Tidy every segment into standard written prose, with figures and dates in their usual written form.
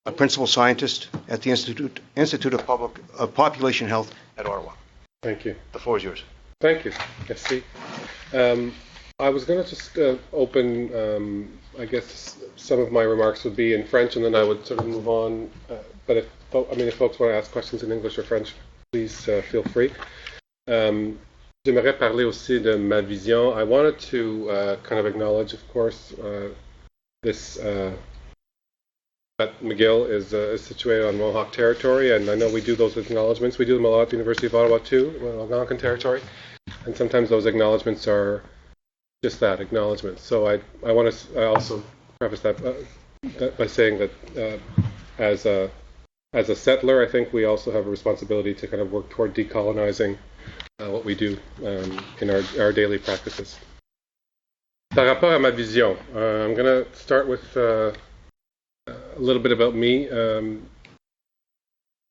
a principal scientist at the Institute of Population Health at Ottawa. Thank you. The floor is yours. Thank you. Merci. I was going to just open, I guess some of my remarks would be in French, and then I would sort of move on. But if folks want to ask questions in English or French, please feel free. J'aimerais parler aussi de ma vision. I wanted to kind of acknowledge, of course, this that McGill is situated on Mohawk territory, and I know we do those acknowledgements. We do them a lot at the University of Ottawa too, Algonquin territory, and sometimes those acknowledgements are just that, acknowledgements. So I also preface that by saying that as a settler, I think we also have a responsibility to kind of work toward decolonizing what we do in our daily practices. Par rapport à ma vision, I'm going to start with a little bit about me.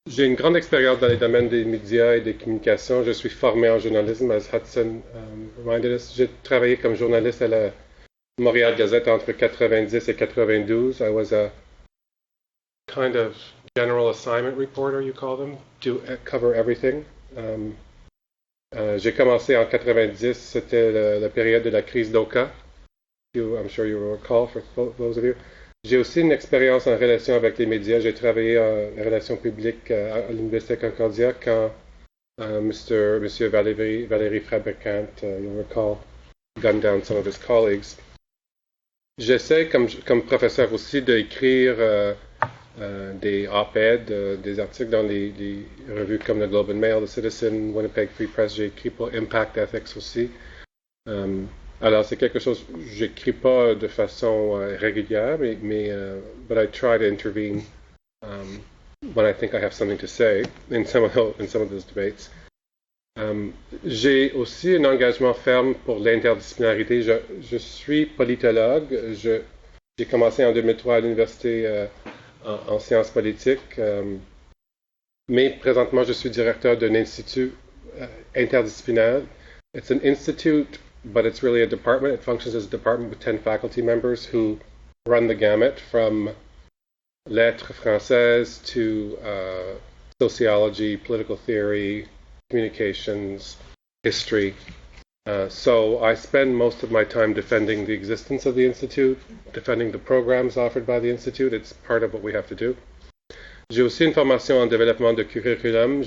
J'ai une grande expérience dans les domaines des médias et des communications. Je suis formé en journalisme, as Hudson reminded us. J'ai travaillé comme journaliste à la Montréal Gazette entre 90 et 92. I was a kind of general assignment reporter, you call them, to cover everything. J'ai commencé en 90, c'était la période de la crise d'Oka. I'm sure you will recall, for those of you. J'ai aussi une expérience en relation avec les médias. J'ai travaillé en relations publiques à l'Université Concordia quand Monsieur Valéry Fabricant, you'll recall, gunned down some of his colleagues. J'essaie, comme professeur aussi, d'écrire des op-ed, des articles dans les revues comme le Globe and Mail, The Citizen, Winnipeg Free Press. J'ai écrit pour Impact Ethics aussi. Alors, c'est quelque chose, j'écris pas de façon régulière, mais but I try to intervene when I think I have something to say in some of those debates. J'ai aussi un engagement ferme pour l'interdisciplinarité. Je suis politologue. J'ai commencé en 2003 à l'université en sciences politiques, mais présentement, je suis directeur d'un institut interdisciplinaire. It's an institute, but it's really a department. It functions as a department with 10 faculty members who run the gamut from lettres françaises to sociology, political theory, communications, history. So I spend most of my time defending the existence of the Institute, defending the programs offered by the Institute. It's part of what we have to do. J'ai aussi une formation en développement de curriculum.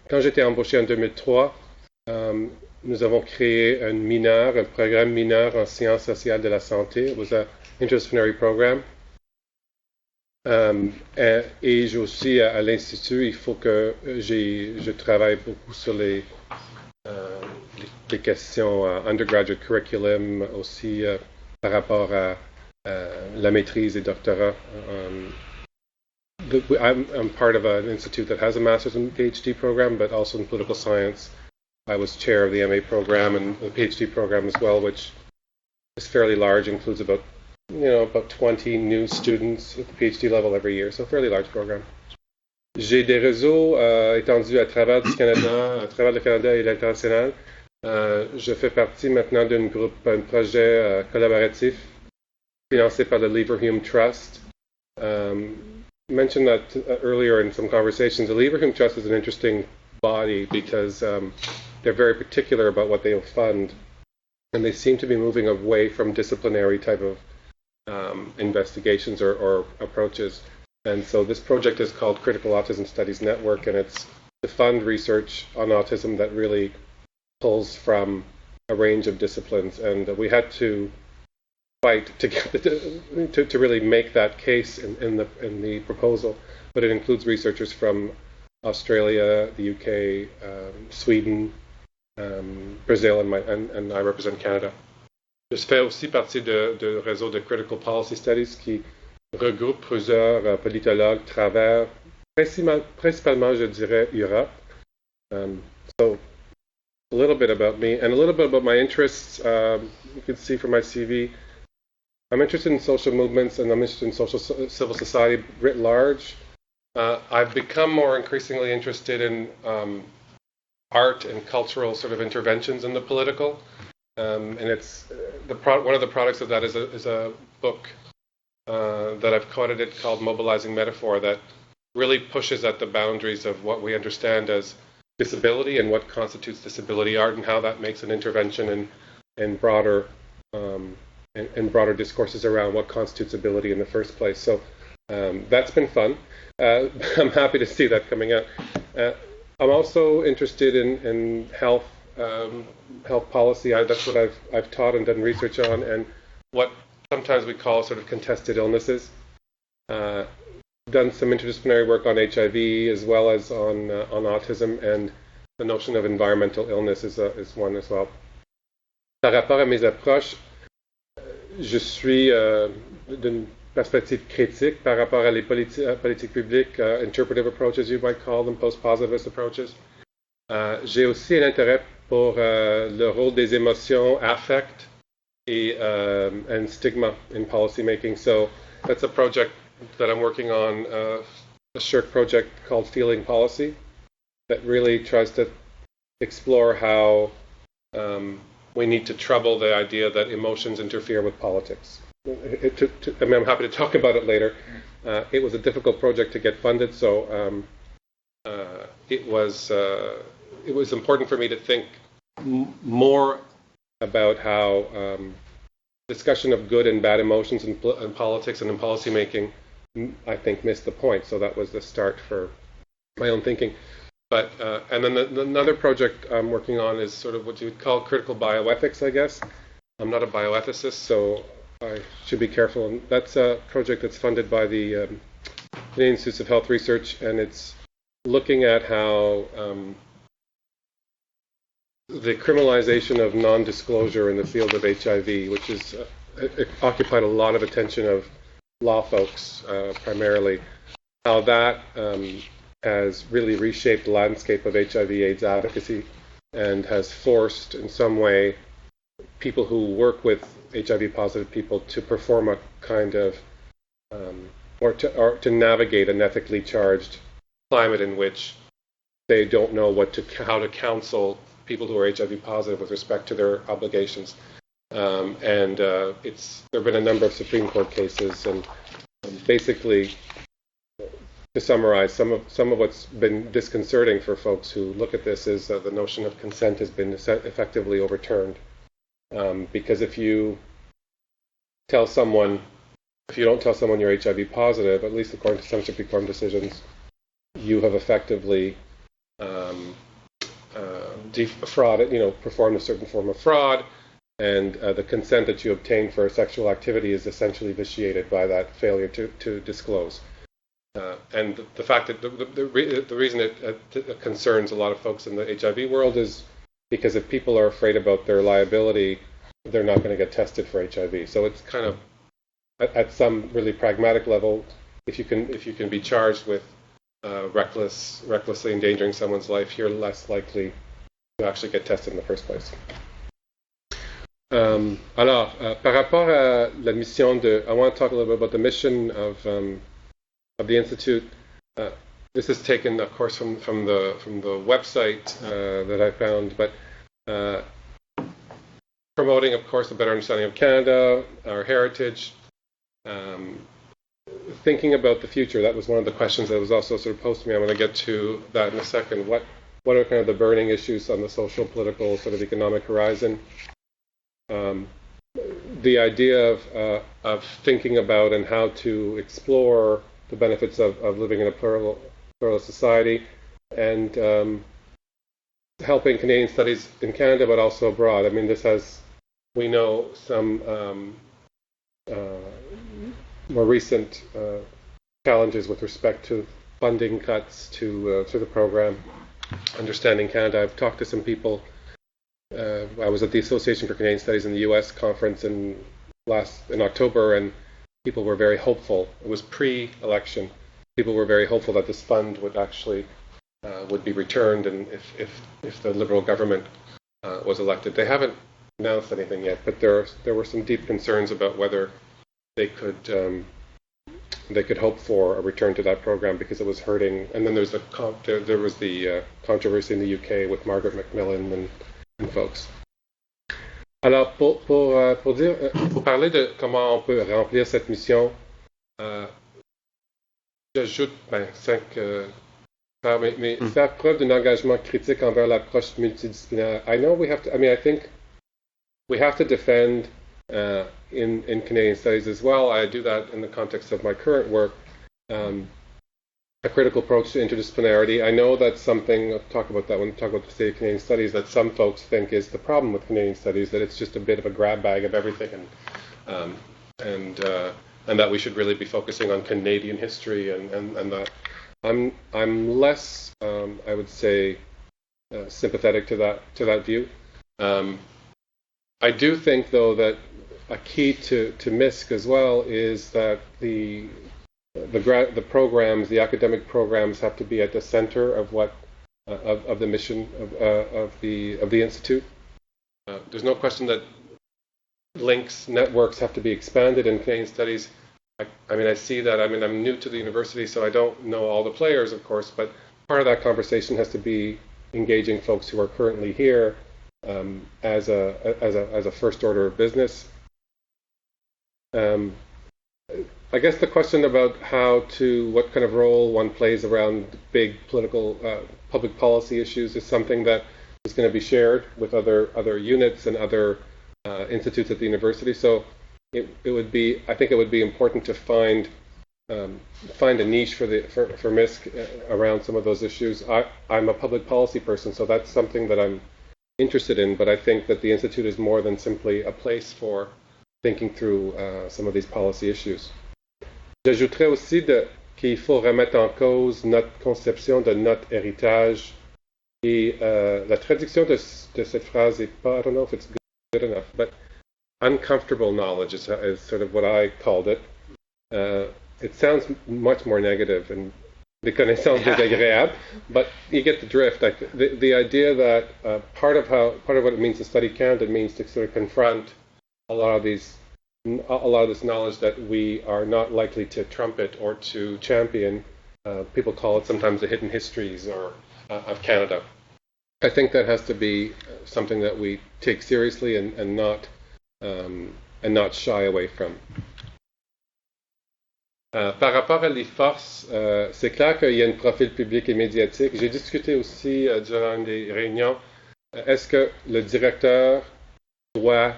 Quand j'étais embauché en 2003, nous avons créé un programme mineur en sciences sociales de la santé. It was an interdisciplinary program. Et j'ai aussi à l'Institut, il faut que je travaille beaucoup sur les questions undergraduate curriculum, aussi par rapport à la maîtrise et doctorat. I'm part of an institute that has a master's and PhD program, but also in political science. I was chair of the MA program and the PhD program as well, which is fairly large, includes about 20 new students at the PhD level every year, so a fairly large program. J'ai des réseaux étendus à travers le Canada et l'international. Je fais partie maintenant d'un projet collaboratif financé par le Leverhulme Trust. Mentioned that earlier in some conversations. The Leverhulme Trust is an interesting body because they're very particular about what they'll fund, and they seem to be moving away from disciplinary type of investigations or approaches. And so this project is called Critical Autism Studies Network, and it's to fund research on autism that really pulls from a range of disciplines. And we had to fight to get to really make that case in the proposal. But it includes researchers from Australia, the UK, Sweden, Brazil, and I represent Canada. Je fais aussi partie de réseau de Critical Policy Studies qui regroupe plusieurs politologues travers, principalement, je dirais, Europe. So a little bit about me and a little bit about my interests. You can see from my CV, I'm interested in social movements and I'm interested in civil society writ large. I've become more increasingly interested in art and cultural sort of interventions in the political, and it's one of the products of that is a book that I've quoted it called Mobilizing Metaphor, that really pushes at the boundaries of what we understand as disability and what constitutes disability art, and how that makes an intervention in broader discourses around what constitutes ability in the first place. So that's been fun. I'm happy to see that coming out. I'm also interested in health policy. That's what I've taught and done research on, and what sometimes we call sort of contested illnesses. Done some interdisciplinary work on HIV as well as on autism, and the notion of environmental illness is one as well. Par rapport à mes approches, je suis d'une perspective critique par rapport à les politiques publiques, interpretive approaches you might call them, post-positivist approaches. J'ai aussi un intérêt pour le rôle des émotions, affect, and stigma in policy making. So that's a project that I'm working on, a SSHRC project called Feeling Policy, that really tries to explore how we need to trouble the idea that emotions interfere with politics. I'm happy to talk about it later. It was a difficult project to get funded, so it was important for me to think more about how discussion of good and bad emotions in politics and in policy making, I think, missed the point. So that was the start for my own thinking. But and then another project I'm working on is sort of what you would call critical bioethics, I guess. I'm not a bioethicist, so I should be careful. And that's a project that's funded by the Canadian Institutes of Health Research, and it's looking at how the criminalization of non-disclosure in the field of HIV, which is occupied a lot of attention of law folks primarily, how that has really reshaped the landscape of HIV/AIDS advocacy and has forced, in some way, people who work with HIV-positive people to perform a kind of, or to navigate an ethically charged climate in which they don't know how to counsel people who are HIV positive with respect to their obligations. And there have been a number of Supreme Court cases, and basically, to summarize, some of what's been disconcerting for folks who look at this is the notion of consent has been effectively overturned. Because if you don't tell someone you're HIV positive, at least according to some Supreme Court decisions, you have effectively defrauded, performed a certain form of fraud, and the consent that you obtain for sexual activity is essentially vitiated by that failure to disclose. And the fact that the reason it concerns a lot of folks in the HIV world is because if people are afraid about their liability, they're not going to get tested for HIV. So it's kind of, at some really pragmatic level, if you can be charged with recklessly endangering someone's life, you're less likely to actually get tested in the first place. Alors, par rapport à la mission I want to talk a little bit about the mission of the Institute. This is taken, of course, from the website that I found, but promoting, of course, a better understanding of Canada, our heritage, thinking about the future. That was one of the questions that was also sort of posed to me. I'm going to get to that in a second. What are kind of the burning issues on the social, political, sort of economic horizon? The idea of thinking about and how to explore the benefits of living in a plural society, and helping Canadian studies in Canada, but also abroad. I mean, we know some more recent challenges with respect to funding cuts to the program. Understanding Canada, I've talked to some people. I was at the Association for Canadian Studies in the U.S. conference in October, and people were very hopeful. It was pre-election. People were very hopeful that this fund would actually would be returned, and if the Liberal government was elected. They haven't announced anything yet, but there were some deep concerns about whether they could hope for a return to that program because it was hurting. And then there was the controversy in the UK with Margaret Macmillan and folks. Alors, pour parler de comment on peut remplir cette mission, j'ajoute, faire preuve d'un engagement critique envers l'approche multidisciplinaire. I think we have to defend in Canadian studies as well. I do that in the context of my current work, a critical approach to interdisciplinarity. I know that's something, I'll talk about that when we talk about the state of Canadian studies, that some folks think is the problem with Canadian studies, that it's just a bit of a grab bag of everything, and that we should really be focusing on Canadian history, and that I'm less, I would say, sympathetic to that view. I do think, though, that a key to MISC as well is that the programs, the academic programs, have to be at the center of what of the mission of the institute. There's no question that links, networks have to be expanded in Canadian studies. I see that. I'm new to the university, so I don't know all the players, of course, but part of that conversation has to be engaging folks who are currently here as a first order of business. I guess the question about what kind of role one plays around big political public policy issues is something that is going to be shared with other units and other institutes at the university. So I think it would be important to find a niche for MISC around some of those issues. I'm a public policy person, so that's something that I'm interested in, but I think that the institute is more than simply a place for thinking through some of these policy issues. J'ajouterais aussi qu'il faut remettre en cause notre conception de notre héritage. Et la traduction de cette phrase est pas, I don't know if it's good enough, but uncomfortable knowledge is sort of what I called it. It sounds much more negative and des connaissances désagréables, but you get the drift. The idea that part of what it means to study Canada means to sort of confront a lot of this knowledge that we are not likely to trumpet or to champion. People call it sometimes the hidden histories of Canada. I think that has to be something that we take seriously and not shy away from. Par rapport à les forces, c'est clair qu'il y a un profil public et médiatique. J'ai discuté aussi durant une des réunions, est-ce que le directeur doit,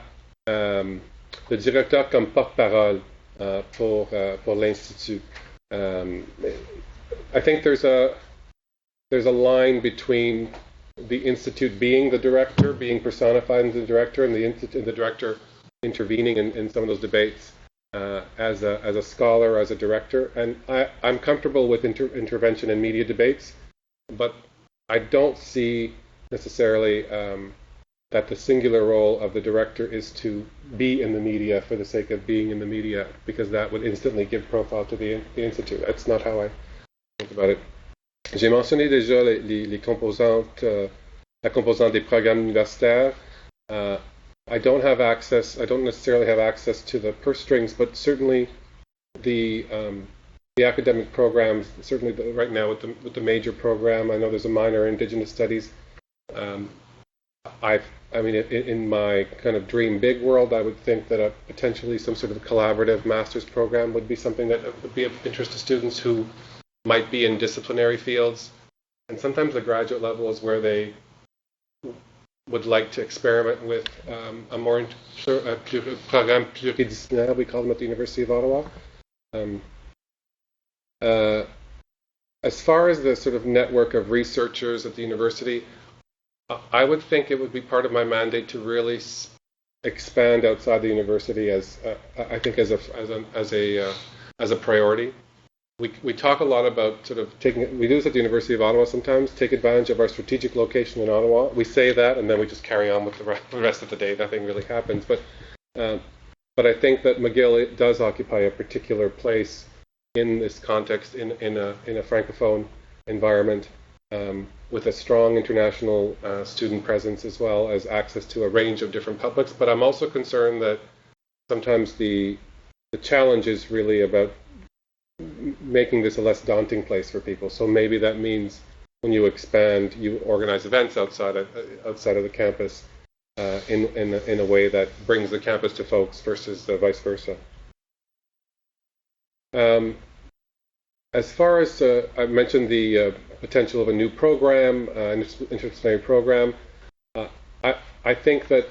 le directeur comme porte-parole pour l'Institut. I think there's a line between the Institute being the director, being personified as the director, and the director intervening in some of those debates as a scholar, as a director. And I'm comfortable with intervention in media debates, but I don't see necessarily that the singular role of the director is to be in the media for the sake of being in the media, because that would instantly give profile to the Institute. That's not how I think about it. J'ai mentionné déjà les composantes, la composante des programmes universitaires. I don't necessarily have access to the purse strings, but certainly the academic programs, certainly right now with the major program, I know there's a minor in Indigenous Studies. In my kind of dream big world, I would think that potentially some sort of collaborative master's program would be something that would be of interest to students who might be in disciplinary fields. And sometimes the graduate level is where they would like to experiment with a more programme pluridisciplinaire, we call them at the University of Ottawa. As far as the sort of network of researchers at the university, I would think it would be part of my mandate to really expand outside the university as a priority. We talk a lot about sort of we do this at the University of Ottawa sometimes, take advantage of our strategic location in Ottawa. We say that, and then we just carry on with the rest of the day. Nothing really happens. But I think that McGill does occupy a particular place in this context, in a francophone environment, with a strong international student presence, as well as access to a range of different publics. But I'm also concerned that sometimes the challenge is really about making this a less daunting place for people. So maybe that means when you expand, you organize events outside of the campus in a way that brings the campus to folks versus vice versa. As far as I mentioned the potential of a new program, an interdisciplinary program, I think that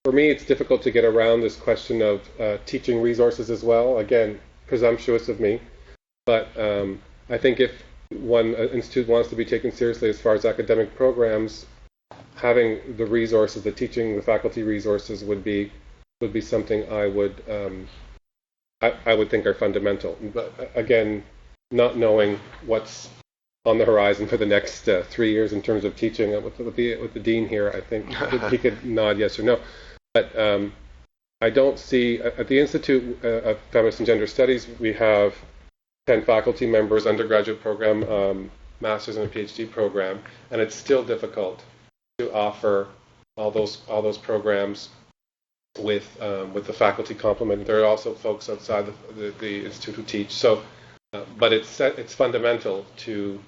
for me it's difficult to get around this question of teaching resources as well. Again, presumptuous of me, but I think if one institute wants to be taken seriously as far as academic programs, having the resources, the teaching, the faculty resources would be something I would think are fundamental. But again, not knowing what's on the horizon for the next 3 years in terms of teaching with the dean here, I think he could nod yes or no. But I don't see at the Institute of Feminist and Gender Studies we have 10 faculty members, undergraduate program, master's and a PhD program, and it's still difficult to offer all those programs with the faculty complement. There are also folks outside the institute who teach. So, but it's fundamental to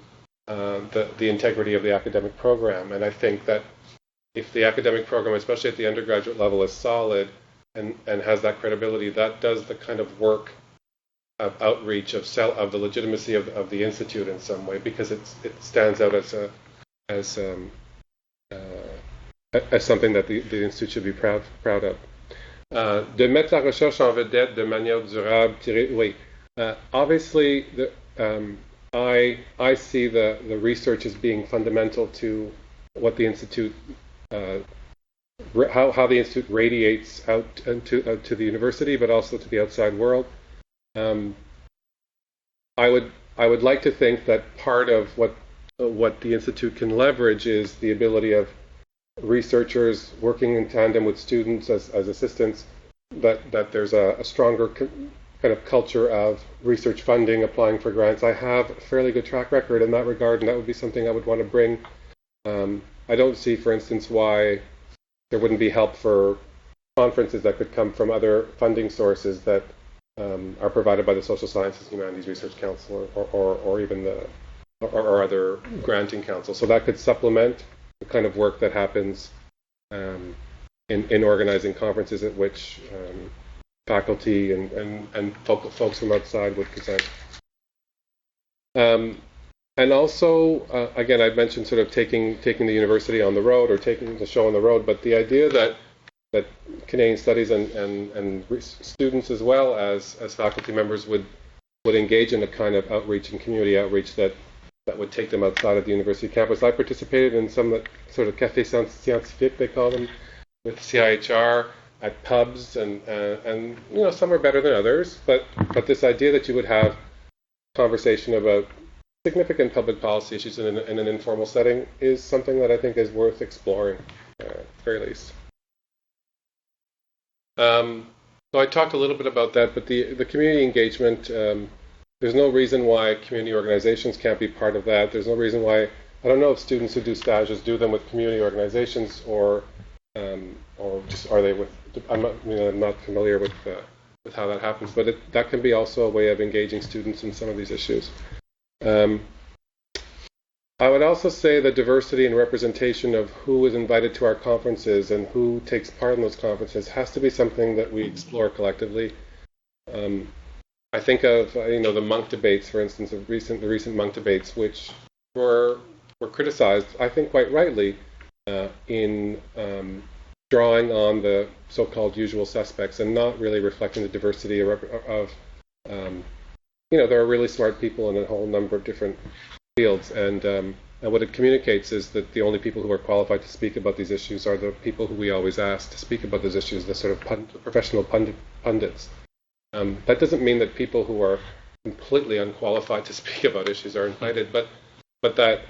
the integrity of the academic program. And I think that if the academic program, especially at the undergraduate level, is solid and has that credibility, that does the kind of work of outreach of the legitimacy of the institute in some way, because it stands out as something that the institute should be proud of. De mettre la recherche en vedette de manière durable. Oui. Obviously, I see the research as being fundamental to what the institute, how the institute radiates out to the university, but also to the outside world. I would like to think that part of what the institute can leverage is the ability of researchers working in tandem with students as assistants, that there's a stronger kind of culture of research funding, applying for grants. I have a fairly good track record in that regard, and that would be something I would want to bring. I don't see, for instance, why there wouldn't be help for conferences that could come from other funding sources that are provided by the Social Sciences and Humanities Research Council or even or other granting council. So that could supplement the kind of work that happens in organizing conferences at which faculty and folks from outside would present. And also, again, I've mentioned sort of taking the university on the road or taking the show on the road, but the idea that Canadian studies and students as well as faculty members would engage in a kind of outreach and community outreach that would take them outside of the university campus. I participated in some sort of café scientifique, they call them, with CIHR at pubs, and some are better than others, but this idea that you would have conversation about significant public policy issues in an informal setting is something that I think is worth exploring, at the very least. So I talked a little bit about that, but the community engagement, there's no reason why community organizations can't be part of that. There's no reason why, I don't know if students who do stages do them with community organizations or just are they with, I'm not familiar with how that happens, but that can be also a way of engaging students in some of these issues. I would also say the diversity and representation of who is invited to our conferences and who takes part in those conferences has to be something that we explore collectively. I think of the monk debates, for instance, the recent monk debates, which were criticized, I think quite rightly, in drawing on the so-called usual suspects and not really reflecting the diversity of there are really smart people in a whole number of different fields, and what it communicates is that the only people who are qualified to speak about these issues are the people who we always ask to speak about those issues, the sort of professional pundits. That doesn't mean that people who are completely unqualified to speak about issues are invited, but that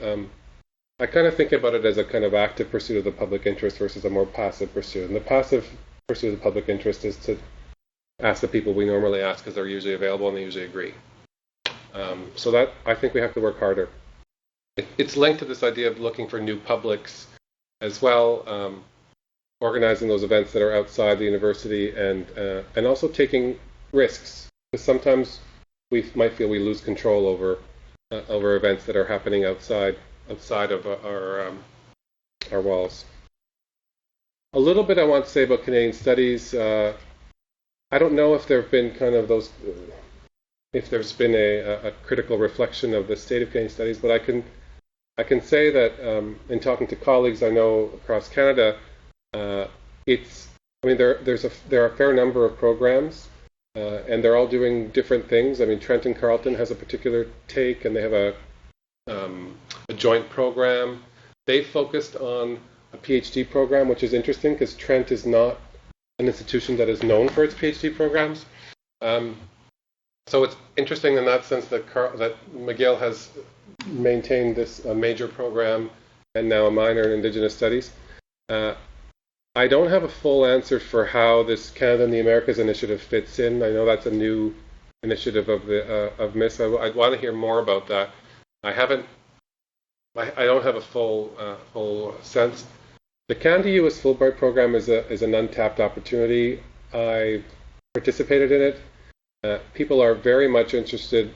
I kind of think about it as a kind of active pursuit of the public interest versus a more passive pursuit. And the passive pursuit of the public interest is to ask the people we normally ask because they're usually available and they usually agree. So that I think we have to work harder. It's linked to this idea of looking for new publics as well, organizing those events that are outside the university and also taking risks. Because sometimes we might feel we lose control over events that are happening outside of our walls. A little bit I want to say about Canadian studies. I don't know if there have been kind of those if there's been a critical reflection of the state of Canadian studies, but I can say that in talking to colleagues I know across Canada, there are a fair number of programs, and they're all doing different things. I mean, Trent and Carleton has a particular take, and they have a joint program. They focused on a PhD program, which is interesting because Trent is not an institution that is known for its PhD programs. So it's interesting in that sense that McGill has maintained this major program and now a minor in Indigenous Studies. I don't have a full answer for how this Canada and the Americas initiative fits in. I know that's a new initiative of MISC. I'd want to hear more about that. I don't have a full sense. The Canada-US Fulbright program is an untapped opportunity. I participated in it. People are very much interested.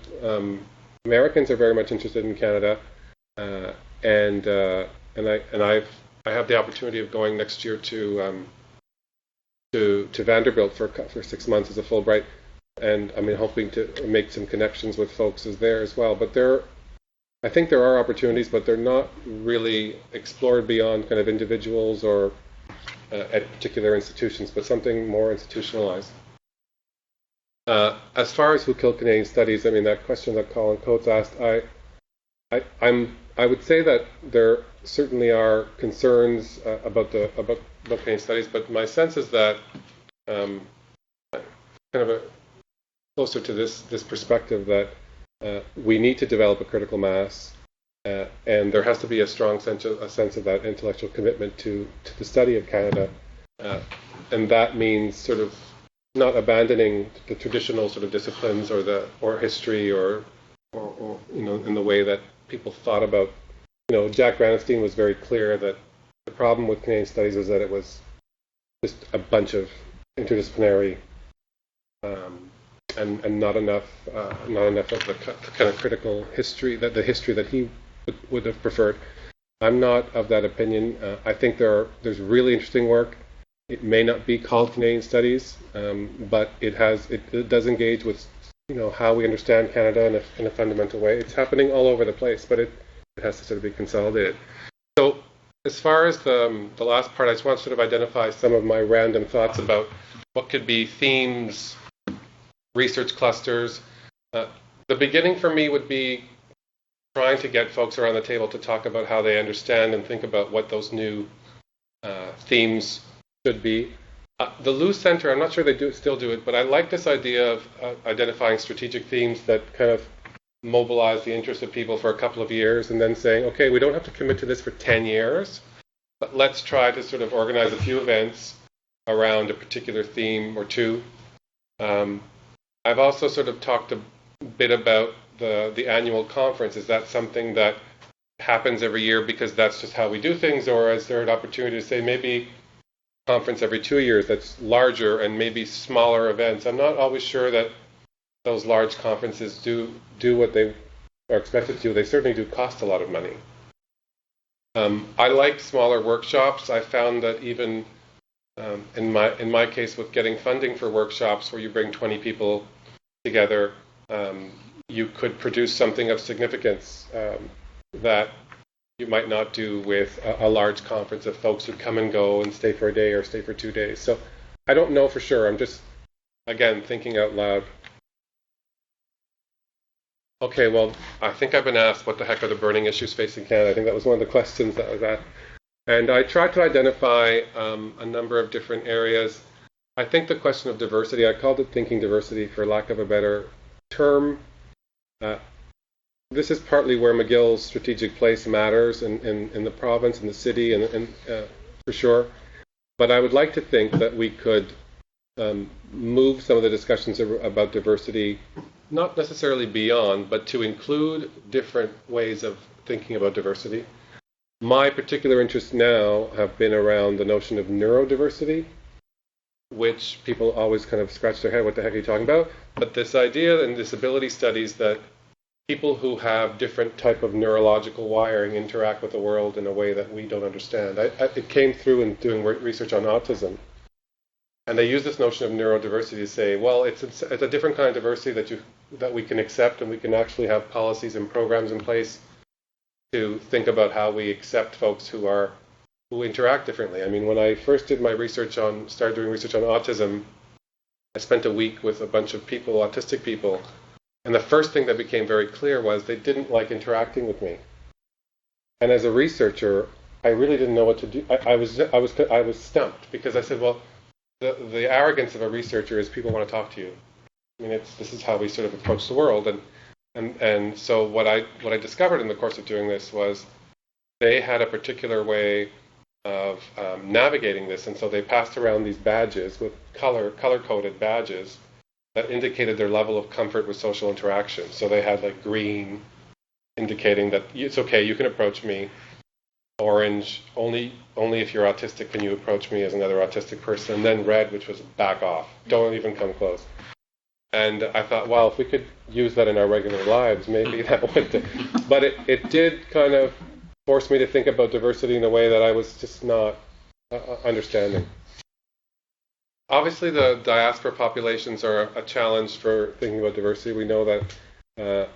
Americans are very much interested in Canada, and I have the opportunity of going next year to Vanderbilt for 6 months as a Fulbright, and I'm hoping to make some connections with folks there as well. But I think there are opportunities, but they're not really explored beyond kind of individuals or at particular institutions, but something more institutionalized. As far as who killed Canadian studies, I mean, that question that Colin Coates asked, I would say that there certainly are concerns about Canadian studies, but my sense is that kind of closer to this perspective that we need to develop a critical mass, and there has to be a strong sense of that intellectual commitment to the study of Canada, and that means sort of not abandoning the traditional sort of disciplines or history or in the way that people thought about. Jack Granatstein was very clear that the problem with Canadian studies was that it was just a bunch of interdisciplinary and not enough of the kind of critical history, the history that he would have preferred. I'm not of that opinion. I think there's really interesting work. It may not be called Canadian Studies, but it does engage with how we understand Canada in a fundamental way. It's happening all over the place, but it has to sort of be consolidated. So as far as the last part, I just want to sort of identify some of my random thoughts about what could be themes, research clusters. The beginning for me would be trying to get folks around the table to talk about how they understand and think about what those new themes should be. The Lou Center, I'm not sure they still do it, but I like this idea of identifying strategic themes that kind of mobilize the interest of people for a couple of years and then saying, okay, we don't have to commit to this for 10 years, but let's try to sort of organize a few events around a particular theme or two. I've also sort of talked a bit about the annual conference. Is that something that happens every year because that's just how we do things, or is there an opportunity to say maybe conference every 2 years that's larger and maybe smaller events? I'm not always sure that those large conferences do what they are expected to do. They certainly do cost a lot of money. I like smaller workshops. I found that even in my case with getting funding for workshops where you bring 20 people together, you could produce something of significance that you might not do with a large conference of folks who come and go and stay for a day or stay for 2 days. So I don't know for sure. I'm just, again, thinking out loud. Okay, well, I think I've been asked what the heck are the burning issues facing Canada. I think that was one of the questions that was asked. And I tried to identify a number of different areas. I think the question of diversity, I called it thinking diversity for lack of a better term. This is partly where McGill's strategic place matters in the province, in the city, and for sure. But I would like to think that we could move some of the discussions about diversity, not necessarily beyond, but to include different ways of thinking about diversity. My particular interests now have been around the notion of neurodiversity, which people always kind of scratch their head, what the heck are you talking about? But this idea in disability studies that people who have different type of neurological wiring interact with the world in a way that we don't understand. It came through in doing research on autism. And they use this notion of neurodiversity to say, well, it's a different kind of diversity that that we can accept, and we can actually have policies and programs in place to think about how we accept folks who interact differently. I mean, when I first started doing research on autism, I spent a week with a bunch of people, autistic people, and the first thing that became very clear was they didn't like interacting with me. And as a researcher, I really didn't know what to do. I was stumped, because I said, well, the arrogance of a researcher is people want to talk to you. I mean, this is how we sort of approach the world. And so what I discovered in the course of doing this was they had a particular way of navigating this, and so they passed around these badges with color-coded badges that indicated their level of comfort with social interaction. So they had like green, indicating that it's okay, you can approach me. Orange, only if you're autistic can you approach me as another autistic person. And then red, which was back off, don't even come close. And I thought, well, if we could use that in our regular lives, maybe that would. But it did kind of force me to think about diversity in a way that I was just not understanding. Obviously, the diaspora populations are a challenge for thinking about diversity. We know that.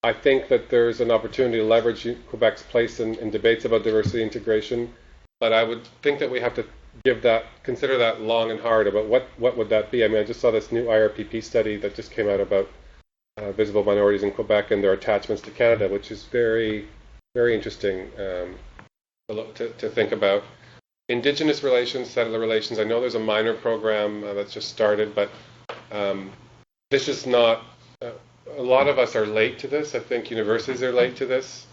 I think that there's an opportunity to leverage Quebec's place in debates about diversity integration, but I would think that we have to consider that long and hard about what would that be. I mean, I just saw this new IRPP study that just came out about visible minorities in Quebec and their attachments to Canada, which is very, very interesting to think about. Indigenous relations, settler relations, I know there's a minor program that's just started, but this is not... a lot of us are late to this. I think universities are late to this.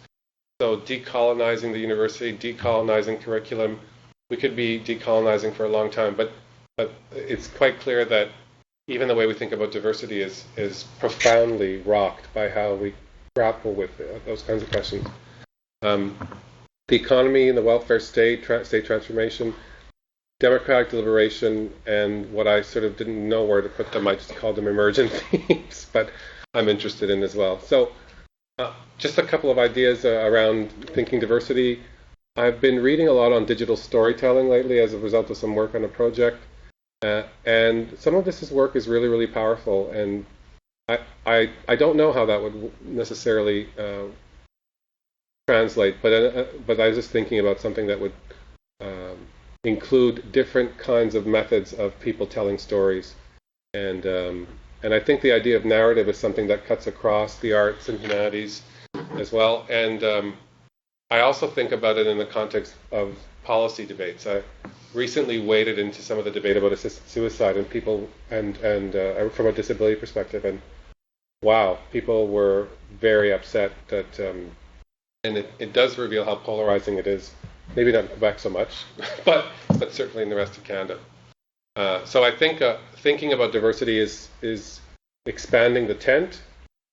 So decolonizing the university, decolonizing curriculum, we could be decolonizing for a long time, but it's quite clear that even the way we think about diversity is profoundly rocked by how we grapple with those kinds of questions. The economy and the welfare state transformation, democratic deliberation, and what I sort of didn't know where to put them, I just called them emergent themes, but I'm interested in as well. So just a couple of ideas around thinking diversity. I've been reading a lot on digital storytelling lately as a result of some work on a project. And some of this work is really, really powerful. And I don't know how that would necessarily translate, but I was just thinking about something that would include different kinds of methods of people telling stories. And I think the idea of narrative is something that cuts across the arts and humanities as well. And I also think about it in the context of policy debates. I recently waded into some of the debate about assisted suicide and people, and from a disability perspective, and wow, people were very upset that, and it does reveal how polarizing it is. Maybe not in Quebec so much, but certainly in the rest of Canada. So I think thinking about diversity is expanding the tent,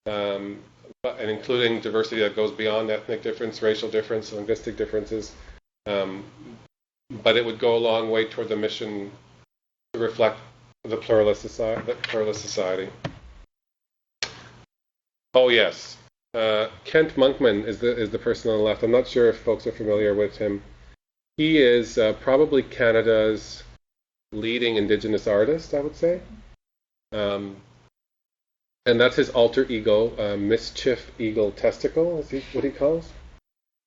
and including diversity that goes beyond ethnic difference, racial difference, linguistic differences. But it would go a long way toward the mission to reflect the pluralist society. Oh yes, Kent Monkman is the person on the left. I'm not sure if folks are familiar with him. He is probably Canada's leading Indigenous artist, I would say. And that's his alter ego, Mischief Eagle Testicle, is what he calls.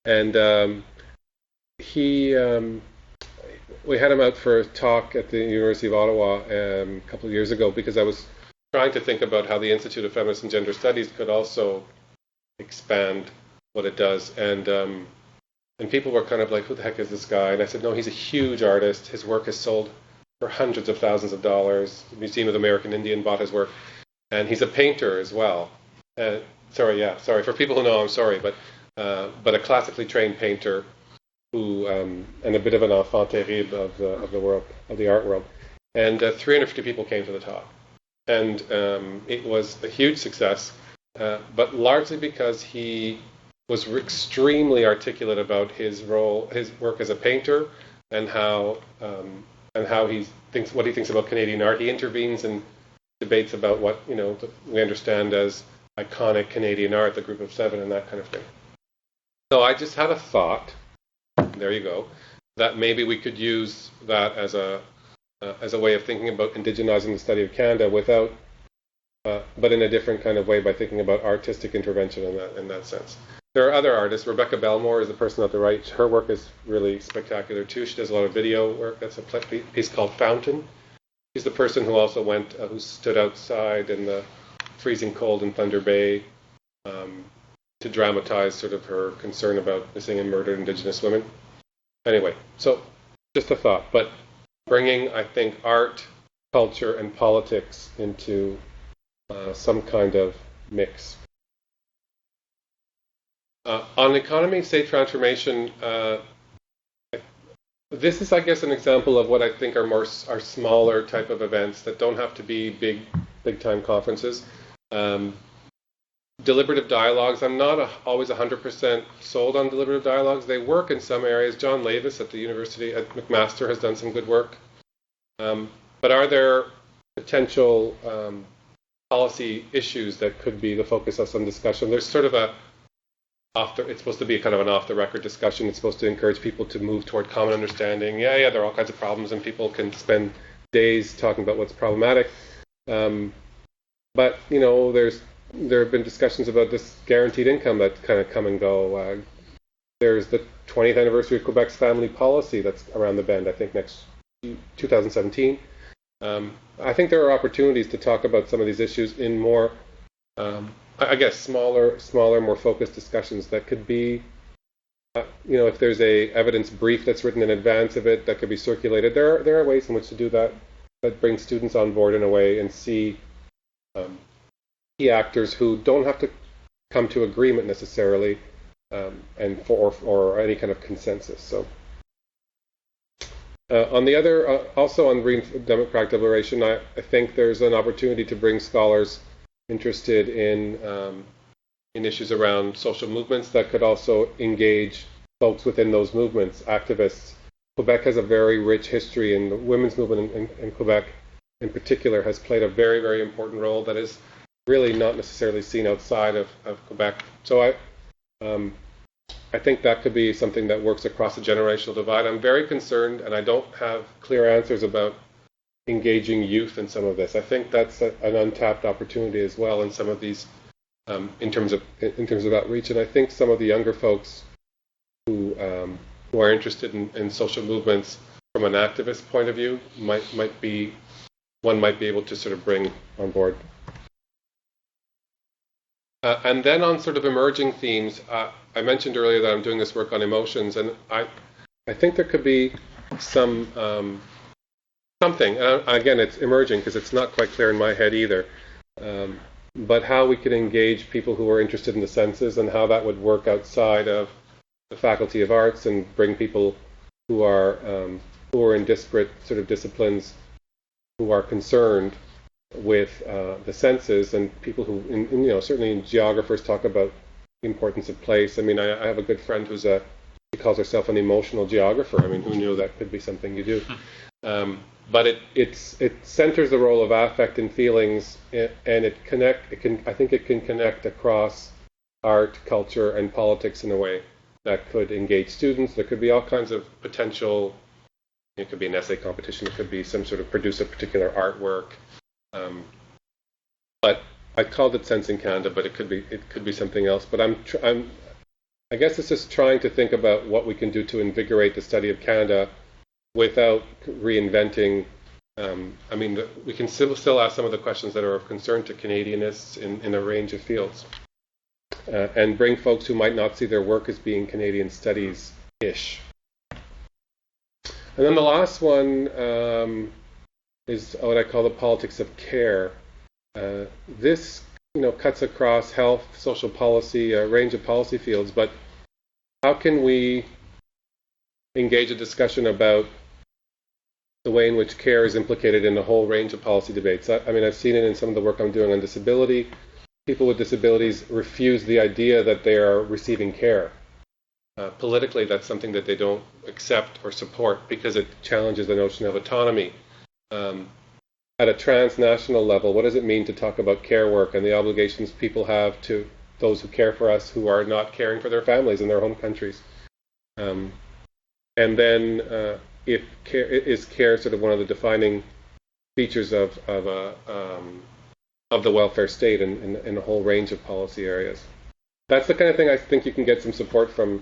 And we had him out for a talk at the University of Ottawa a couple of years ago, because I was trying to think about how the Institute of Feminist and Gender Studies could also expand what it does. And people were kind of like, who the heck is this guy? And I said, no, he's a huge artist. His work is sold for hundreds of thousands of dollars. The Museum of the American Indian bought his work. And he's a painter as well. Sorry, for people who know, I'm sorry, but a classically trained painter who, and a bit of an enfant terrible of the world, of the art world. And 350 people came to the talk. And it was a huge success, but largely because he was extremely articulate about his work as a painter, and how he thinks, what he thinks about Canadian art. He intervenes in debates about what we understand as iconic Canadian art, the Group of Seven, and that kind of thing. So I just had a thought. There you go. That maybe we could use that as a way of thinking about indigenizing the study of Canada without but in a different kind of way by thinking about artistic intervention in that sense. There are other artists. Rebecca Belmore is the person at the right. Her work is really spectacular too. She does a lot of video work. That's a piece called Fountain. She's the person who also who stood outside in the freezing cold in Thunder Bay to dramatize sort of her concern about missing and murdered Indigenous women. Anyway, so just a thought. But bringing, I think, art, culture, and politics into some kind of mix. On economy, state transformation, this is, I guess, an example of what I think are smaller type of events that don't have to be big time conferences. Deliberative dialogues. I'm not always 100% sold on deliberative dialogues. They work in some areas. John Lavis at the University at McMaster has done some good work. But are there potential policy issues that could be the focus of some discussion? There's sort of it's supposed to be kind of an off-the-record discussion. It's supposed to encourage people to move toward common understanding. Yeah, there are all kinds of problems, and people can spend days talking about what's problematic. But, there have been discussions about this guaranteed income that kind of come and go. There's the 20th anniversary of Quebec's family policy that's around the bend, I think, next 2017. I think there are opportunities to talk about some of these issues in more, I guess, smaller, more focused discussions that could be, if there's a evidence brief that's written in advance of it that could be circulated. There are ways in which to do that bring students on board in a way and see key actors who don't have to come to agreement necessarily, and or any kind of consensus. So. On the other, also on Green Democratic Declaration, I think there's an opportunity to bring scholars interested in issues around social movements that could also engage folks within those movements, activists. Quebec has a very rich history, and the women's movement in Quebec in particular has played a very, very important role that is really not necessarily seen outside of Quebec. So I think that could be something that works across the generational divide. I'm very concerned, and I don't have clear answers about engaging youth in some of this. I think that's an untapped opportunity as well in some of these, in terms of outreach. And I think some of the younger folks who are interested in social movements from an activist point of view might be able to sort of bring on board. And then on sort of emerging themes, I mentioned earlier that I'm doing this work on emotions, and I think there could be something. Again, it's emerging because it's not quite clear in my head either. But how we could engage people who are interested in the senses, and how that would work outside of the Faculty of Arts, and bring people who are in disparate sort of disciplines, who are concerned with the senses, and people who, certainly geographers talk about the importance of place. I mean, I have a good friend she calls herself an emotional geographer. I mean, who knew that could be something you do? But it centers the role of affect and feelings, and I think it can connect across art, culture, and politics in a way that could engage students. There could be all kinds of potential. It could be an essay competition. It could be some sort of produce a particular artwork. But I called it Sense in Canada, but it could be something else. But I guess it's just trying to think about what we can do to invigorate the study of Canada without reinventing. We can still ask some of the questions that are of concern to Canadianists in a range of fields, and bring folks who might not see their work as being Canadian studies-ish. And then the last one is what I call the politics of care. This, cuts across health, social policy, a range of policy fields, but how can we engage a discussion about the way in which care is implicated in a whole range of policy debates? I've seen it in some of the work I'm doing on disability. People with disabilities refuse the idea that they are receiving care. Politically, that's something that they don't accept or support because it challenges the notion of autonomy. At a transnational level, what does it mean to talk about care work and the obligations people have to those who care for us who are not caring for their families in their home countries? And then is care sort of one of the defining features of the welfare state in a whole range of policy areas. That's the kind of thing I think you can get some support from.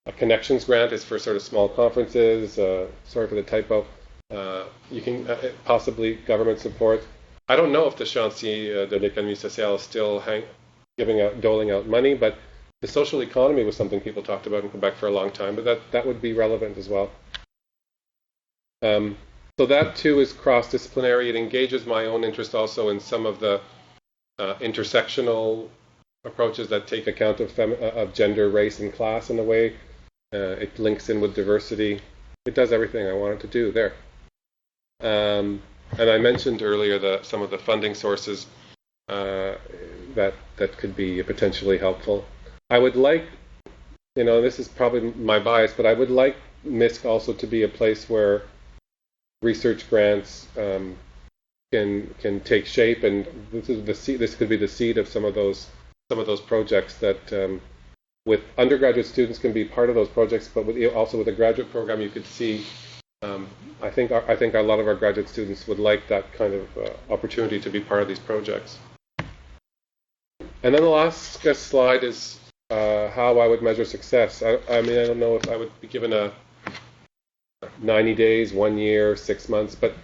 A connections grant is for sort of small conferences. Sorry for the typo. You can possibly government support. I don't know if the Chantier de l'économie sociale is still doling out money, but the social economy was something people talked about in Quebec for a long time, but that would be relevant as well. So that too is cross-disciplinary. It engages my own interest also in some of the intersectional approaches that take account of gender, race, and class in a way. It links in with diversity. It does everything I want it to do there. And I mentioned earlier some of the funding sources that could be potentially helpful. I would like, this is probably my bias, but I would like MISC also to be a place where research grants can take shape, and this could be the seed of some of those projects that with undergraduate students can be part of those projects, but also with a graduate program you could see. I think a lot of our graduate students would like that kind of opportunity to be part of these projects. And then the last slide is how I would measure success. I mean, I don't know if I would be given a 90 days, 1 year, 6 months, but a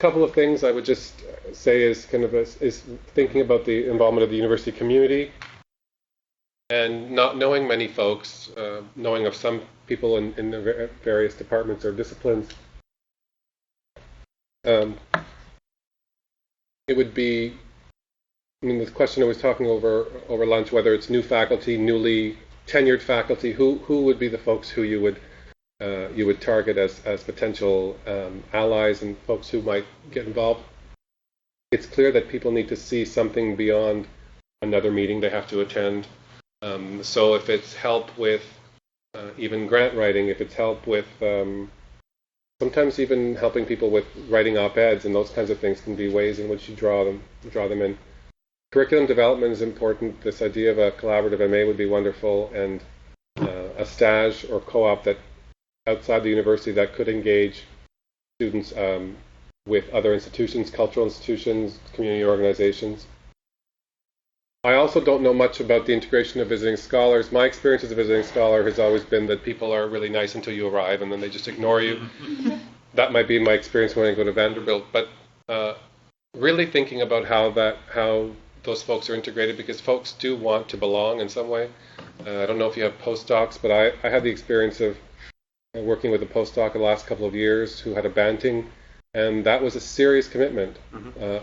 couple of things I would just say is is thinking about the involvement of the university community and not knowing many folks, knowing of some people in the various departments or disciplines. It would be, the question I was talking over lunch, whether it's new faculty, newly tenured faculty, who would be the folks who you would target as potential allies and folks who might get involved. It's clear that people need to see something beyond another meeting they have to attend. So if it's help with even grant writing, if it's help with sometimes even helping people with writing op-eds and those kinds of things can be ways in which you draw them in. Curriculum development is important. This idea of a collaborative MA would be wonderful, and a stage or co-op that outside the university that could engage students with other institutions, cultural institutions, community organizations. I also don't know much about the integration of visiting scholars. My experience as a visiting scholar has always been that people are really nice until you arrive and then they just ignore you. That might be my experience when I go to Vanderbilt. But really thinking about how those folks are integrated, because folks do want to belong in some way. I don't know if you have postdocs, but I had the experience of working with a postdoc the last couple of years who had a Banting, and that was a serious commitment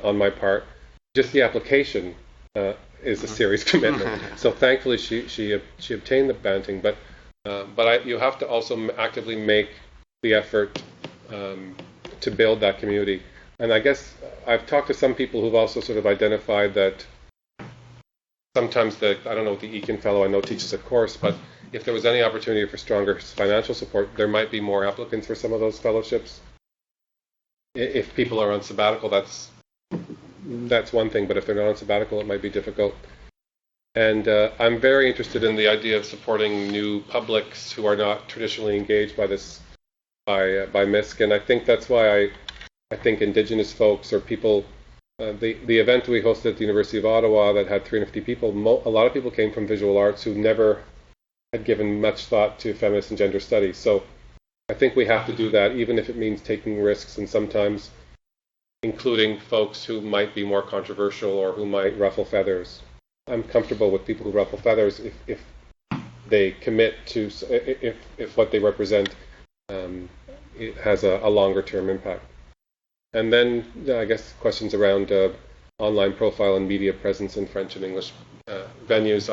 on my part. Just the application is a serious commitment. So thankfully she obtained the Banting, but you have to also actively make the effort to build that community. And I guess I've talked to some people who've also sort of identified that sometimes I don't know what the Eakin Fellow I know teaches a course, but if there was any opportunity for stronger financial support, there might be more applicants for some of those fellowships. If people are on sabbatical, that's one thing, but if they're not on sabbatical, it might be difficult. And I'm very interested in the idea of supporting new publics who are not traditionally engaged by MISC, and I think that's why I think Indigenous folks or people, the event we hosted at the University of Ottawa that had 350 people, a lot of people came from visual arts who never had given much thought to feminist and gender studies. So I think we have to do that, even if it means taking risks and sometimes including folks who might be more controversial or who might ruffle feathers. I'm comfortable with people who ruffle feathers if they commit to, if what they represent it has a longer term impact. And then I guess questions around online profile and media presence in French and English venues.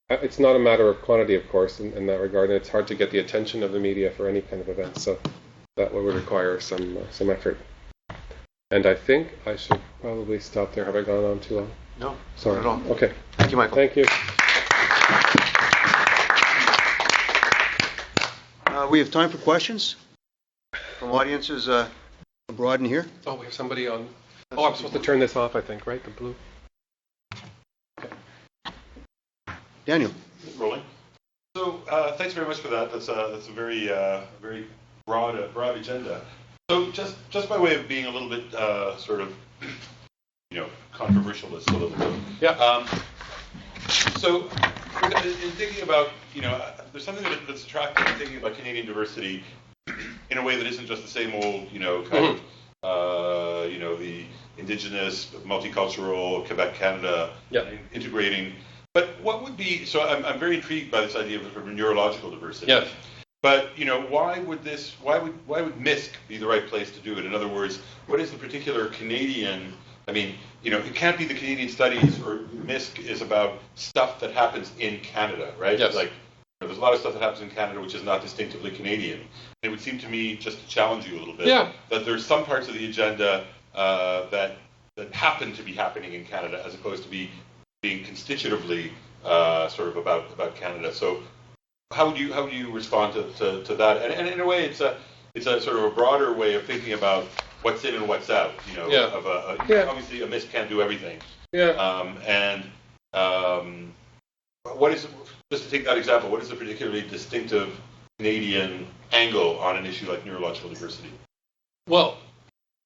It's not a matter of quantity, of course, in that regard, and it's hard to get the attention of the media for any kind of event. So that would require some effort. And I think I should probably stop there. Have I gone on too long? No, sorry. Not at all. Okay. Thank you, Michael. Thank you. We have time for questions from audiences abroad and here. Oh, we have somebody on. Oh, I'm supposed to turn this off, I think, right? The blue. Okay. Daniel. Rolling. So thanks very much for that. That's a very very broad agenda. So just by way of being a little bit sort of controversialist a little bit. Yeah. So, in thinking about, there's something that's attractive in thinking about Canadian diversity in a way that isn't just the same old, kind of, the Indigenous, multicultural, Quebec, Canada, integrating. But what would be, so I'm very intrigued by this idea of neurological diversity. Yes. But, why would MISC be the right place to do it? In other words, what is the particular Canadian, it can't be the Canadian studies, or MISC is about stuff that happens in Canada, right? Yes. Like, there's a lot of stuff that happens in Canada which is not distinctively Canadian. And it would seem to me, just to challenge you a little bit, that there's some parts of the agenda that happen to be happening in Canada as opposed to being constitutively sort of about Canada. So how would you respond to that? And in a way, it's a sort of a broader way of thinking about what's in and what's out. Obviously a MISC can't do everything. What is, just to take that example, what is the particularly distinctive Canadian angle on an issue like neurological diversity? Well,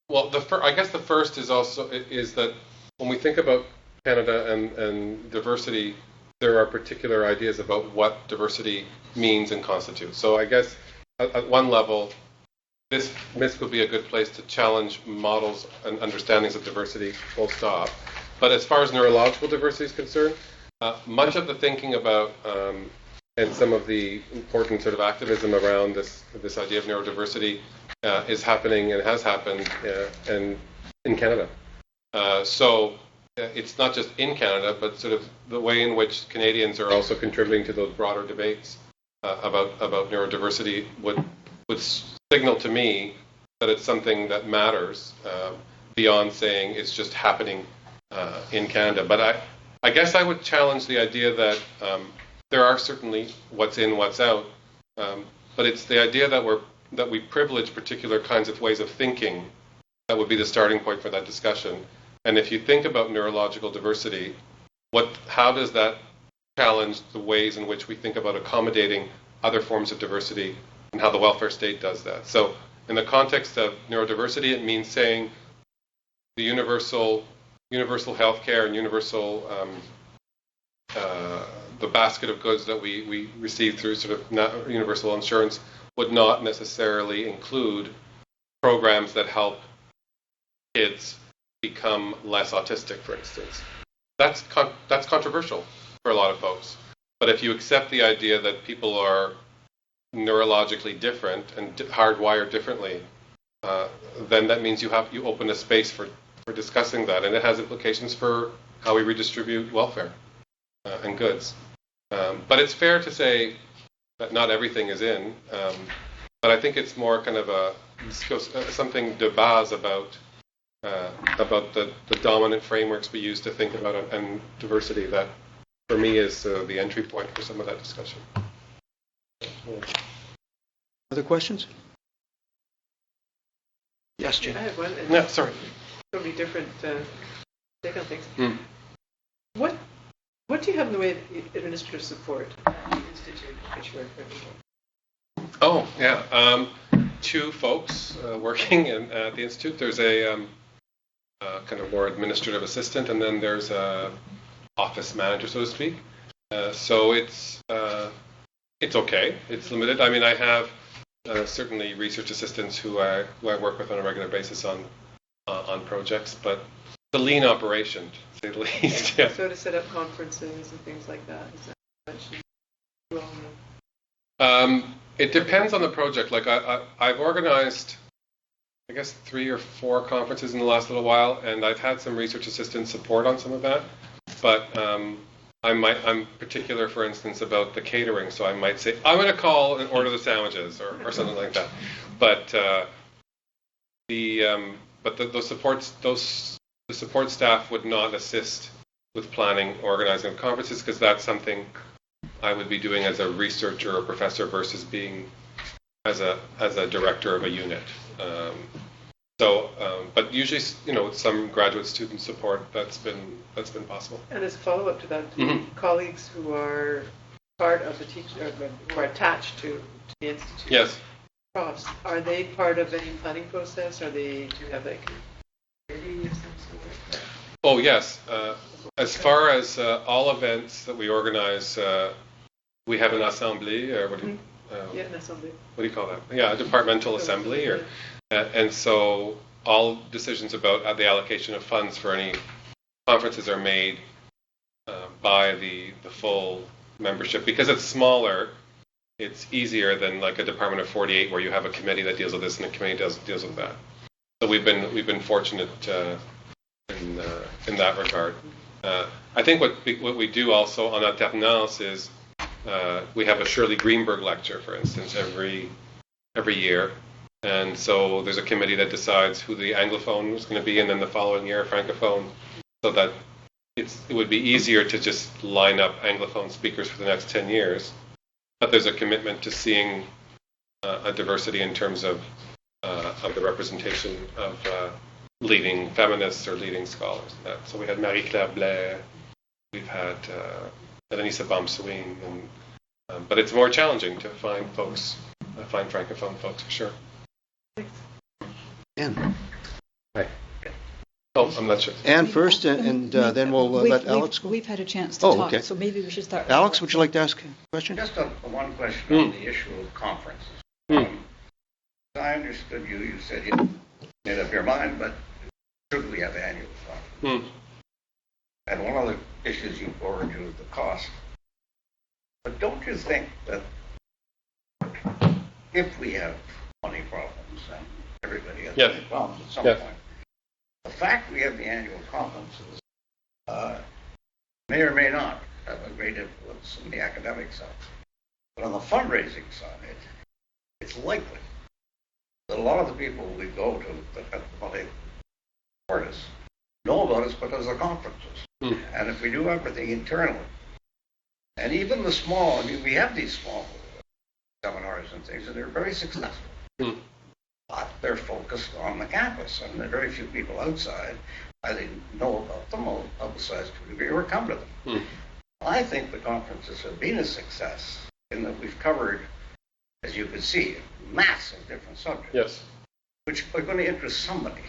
I guess the first is that when we think about Canada and diversity, there are particular ideas about what diversity means and constitutes. So I guess at one level, this MISC would be a good place to challenge models and understandings of diversity, full stop. But as far as neurological diversity is concerned, much of the thinking about and some of the important sort of activism around this idea of neurodiversity is happening and has happened in Canada. So it's not just in Canada, but sort of the way in which Canadians are also contributing to those broader debates about neurodiversity would signal to me that it's something that matters beyond saying it's just happening in Canada. But I guess I would challenge the idea that there are certainly what's in, what's out, but it's the idea that we privilege particular kinds of ways of thinking that would be the starting point for that discussion. And if you think about neurological diversity, how does that challenge the ways in which we think about accommodating other forms of diversity and how the welfare state does that? So in the context of neurodiversity, it means saying the universal health care and universal the basket of goods that we receive through sort of universal insurance would not necessarily include programs that help kids become less autistic, for instance. That's controversial for a lot of folks. But if you accept the idea that people are neurologically different and hardwired differently, then that means you open a space for discussing that, and it has implications for how we redistribute welfare and goods. But it's fair to say that not everything is in. But I think it's more kind of something de base about the dominant frameworks we use to think about and diversity that, for me, is the entry point for some of that discussion. Other questions? Yes, Jim. I have one. No, sorry. Totally different take on things. What do you have in the way of administrative support at the Institute which you work for? Oh, yeah. Two folks working at the Institute. There's a kind of more administrative assistant, and then there's a office manager, so to speak. So it's okay. It's limited. I mean, I have certainly research assistants who I work with on a regular basis on projects, but it's a lean operation, to say the least. Yeah. So to set up conferences and things like that, is that much? It depends on the project. Like I've organized, I guess, 3 or 4 conferences in the last little while, and I've had some research assistant support on some of that. But I'm particular, for instance, about the catering, so I might say I'm going to call and order the sandwiches or something like that. But the support staff would not assist with planning, organizing conferences, because that's something I would be doing as a researcher or professor versus being as a director of a unit. But usually, with some graduate student support, that's been possible. And as a follow-up to that, colleagues who are part of the teacher, who are attached to the institute, yes, profs, are they part of any planning process? Do you have like committee of some sort? Oh, yes. As far as all events that we organize, we have an assembly, or what do you, Yeah, an assembly. what do you call that? Yeah, a departmental assembly, or and so all decisions about the allocation of funds for any conferences are made by the full membership. Because it's smaller, it's easier than like a department of 48 where you have a committee that deals with this and a committee deals with that. So we've been fortunate in that regard. I think what we do also on alternance is we have a Shirley Greenberg lecture, for instance, every year, and so there's a committee that decides who the Anglophone is going to be, and then the following year Francophone, so that it would be easier to just line up Anglophone speakers for the next 10 years. But there's a commitment to seeing a diversity in terms of the representation of leading feminists or leading scholars. So we had Marie-Claire Blais, we've had Anissa Bamsouin, but it's more challenging to find Francophone folks for sure. Anne. Hi. Oh, I'm not sure. Anne first, and then we'll let Alex go. We've had a chance to talk, okay. so maybe we should start. Alex, would you like to ask a question? Just one question on the issue of conferences. As I understood you said you made up your mind, but should we have annual conference? And one of the issues you forward to is the cost. But don't you think that if we have money problems, and everybody has money problems at some point, the fact we have the annual conferences may or may not have a great influence on the academic side. But on the fundraising side, it's likely that a lot of the people we go to that have the money support us know about us because of the conferences. And if we do everything internally, and even the small, I mean, we have these small seminars and things, and they're very successful. But they're focused on the campus, and there are very few people outside either know about them or publicize to a degree or come to them. I think the conferences have been a success in that we've covered, as you can see, massive different subjects, which are going to interest somebody.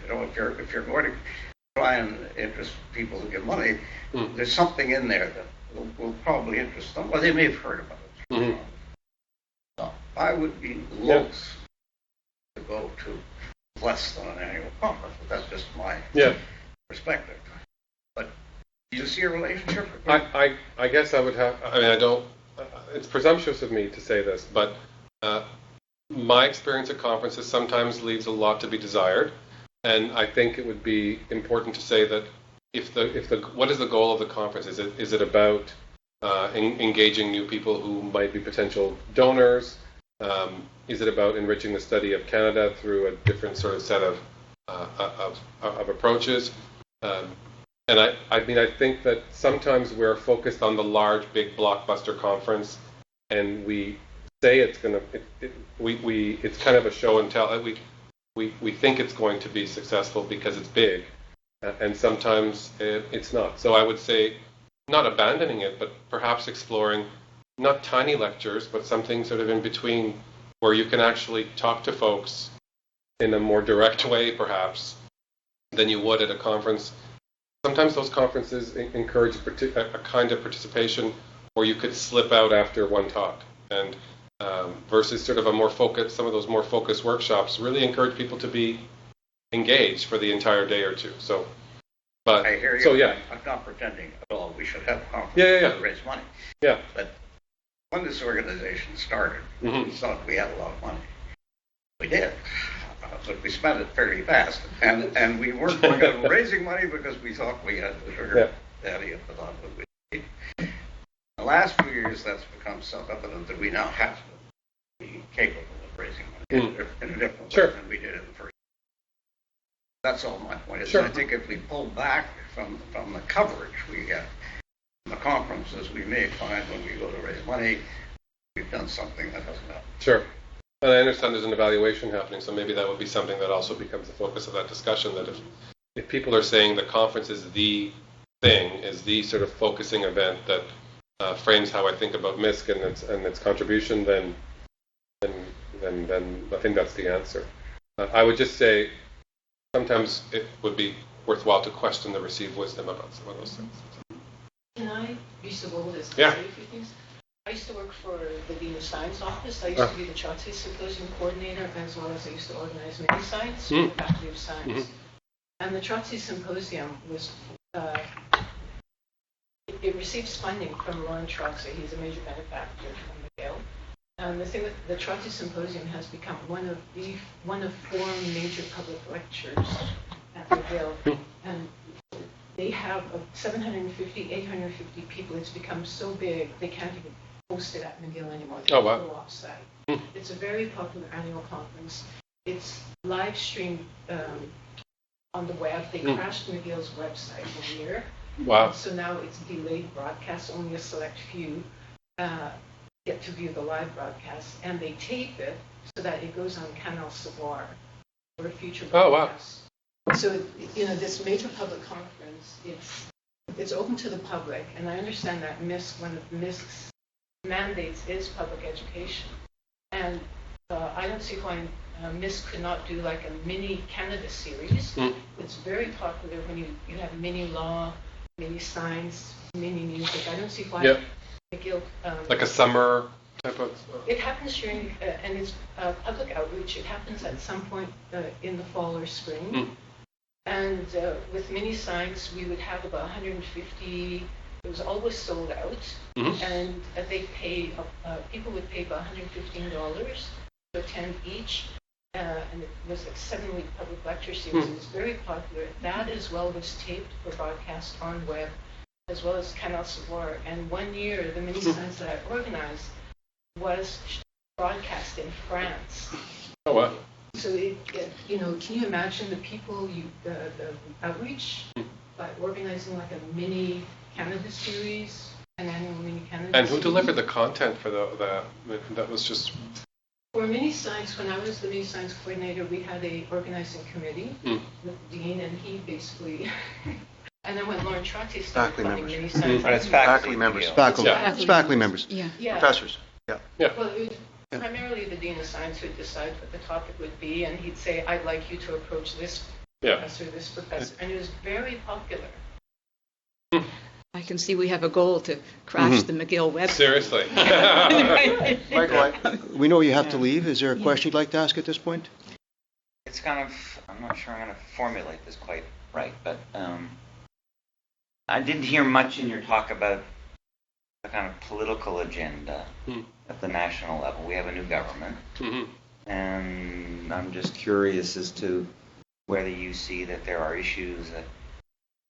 You know, if you're going to try and interest people who give money, there's something in there that will probably interest them, or they may have heard about it. So I would be loath to go to less than an annual conference, but that's just my perspective. But do you see a relationship? I guess I would have, I mean, I don't, it's presumptuous of me to say this, but my experience at conferences sometimes leaves a lot to be desired, and I think it would be important to say that what is the goal of the conference? Is it about engaging new people who might be potential donors? Is it about enriching the study of Canada through a different sort of set of approaches? And I mean, I think that sometimes we're focused on the large, big blockbuster conference, and we say it's going to, it's kind of a show and tell. We think it's going to be successful because it's big, and sometimes it's not. So I would say, not abandoning it, but perhaps exploring not tiny lectures, but something sort of in between where you can actually talk to folks in a more direct way, perhaps, than you would at a conference. Sometimes those conferences encourage a kind of participation where you could slip out after one talk, and versus sort of a more focused, some of those more focused workshops really encourage people to be engaged for the entire day or two. So, but I hear you. So yeah, I'm not pretending at all we should have conferences to raise money. But when this organization started, we thought we had a lot of money. We did. But we spent it fairly fast, and we weren't going out raising money because we thought we had the sugar daddy of the thought that we need. The last few years, that's become self-evident that we now have to be capable of raising money in a different way than we did in the first. That's all my point is. I think if we pull back from the coverage we get from the conferences, we may find when we go to raise money, we've done something that hasn't happened. Sure. And I understand there's an evaluation happening, so maybe that would be something that also becomes the focus of that discussion, that if people are saying the conference is the thing, is the sort of focusing event that frames how I think about MISC and its contribution, then I think that's the answer. I would just say sometimes it would be worthwhile to question the received wisdom about some of those things. Can I be so bold as to Yeah. say a few things? I used to work for the Dean of Science office. I used to be the Trotsky Symposium coordinator, as well as I used to organize many science for the Faculty of Science. And the Trotsky Symposium was, it receives funding from Lawrence Trotsky. He's a major benefactor from McGill. And the thing with the Trotsky Symposium has become one of four major public lectures at McGill. And they have 750, 850 people. It's become so big, they can't even host it at McGill anymore. They Oh, wow. go off-site. It's a very popular annual conference. It's live streamed on the web. They crashed McGill's website 1 year. Wow. So now it's delayed broadcast. Only a select few get to view the live broadcast. And they tape it so that it goes on Canal Savoir for a future broadcast. Oh, wow. So, this major public conference, it's open to the public, and I understand that MISC, one of MISC's mandates is public education. And I don't see why MISC could not do like a mini Canada series. It's very popular when you have mini law, mini science, mini music. I don't see why McGill... like a summer type of... It happens during, and it's public outreach. It happens at some point in the fall or spring. And with mini science, we would have about 150. It was always sold out, and they pay. People would pay about $115 to attend each, and it was a 7-week public lecture series. It was very popular. That as well was taped for broadcast on web, as well as Canal Savoir. And 1 year, the mini science that I organized was broadcast in France. Oh, wow. So, can you imagine the people, the outreach by organizing like a mini Canada series, an annual mini Canada And who series? delivered the content for that was just... For mini science, when I was the mini science coordinator, we had a organizing committee with the dean, and he basically... and then when Lauren Trotsky started Faculty funding members. mini science... But it's Faculty members. Faculty. Yeah. It's faculty members. Yeah. Professors. Well, it was primarily the dean of science who would decide what the topic would be, and he'd say, "I'd like you to approach this professor," and it was very popular. I can see we have a goal to crash the McGill website. Seriously. Michael, we know you have to leave. Is there a question you'd like to ask at this point? It's kind of, I'm not sure I'm going to formulate this quite right, but I didn't hear much in your talk about a kind of political agenda at the national level. We have a new government, and I'm just curious as to whether you see that there are issues,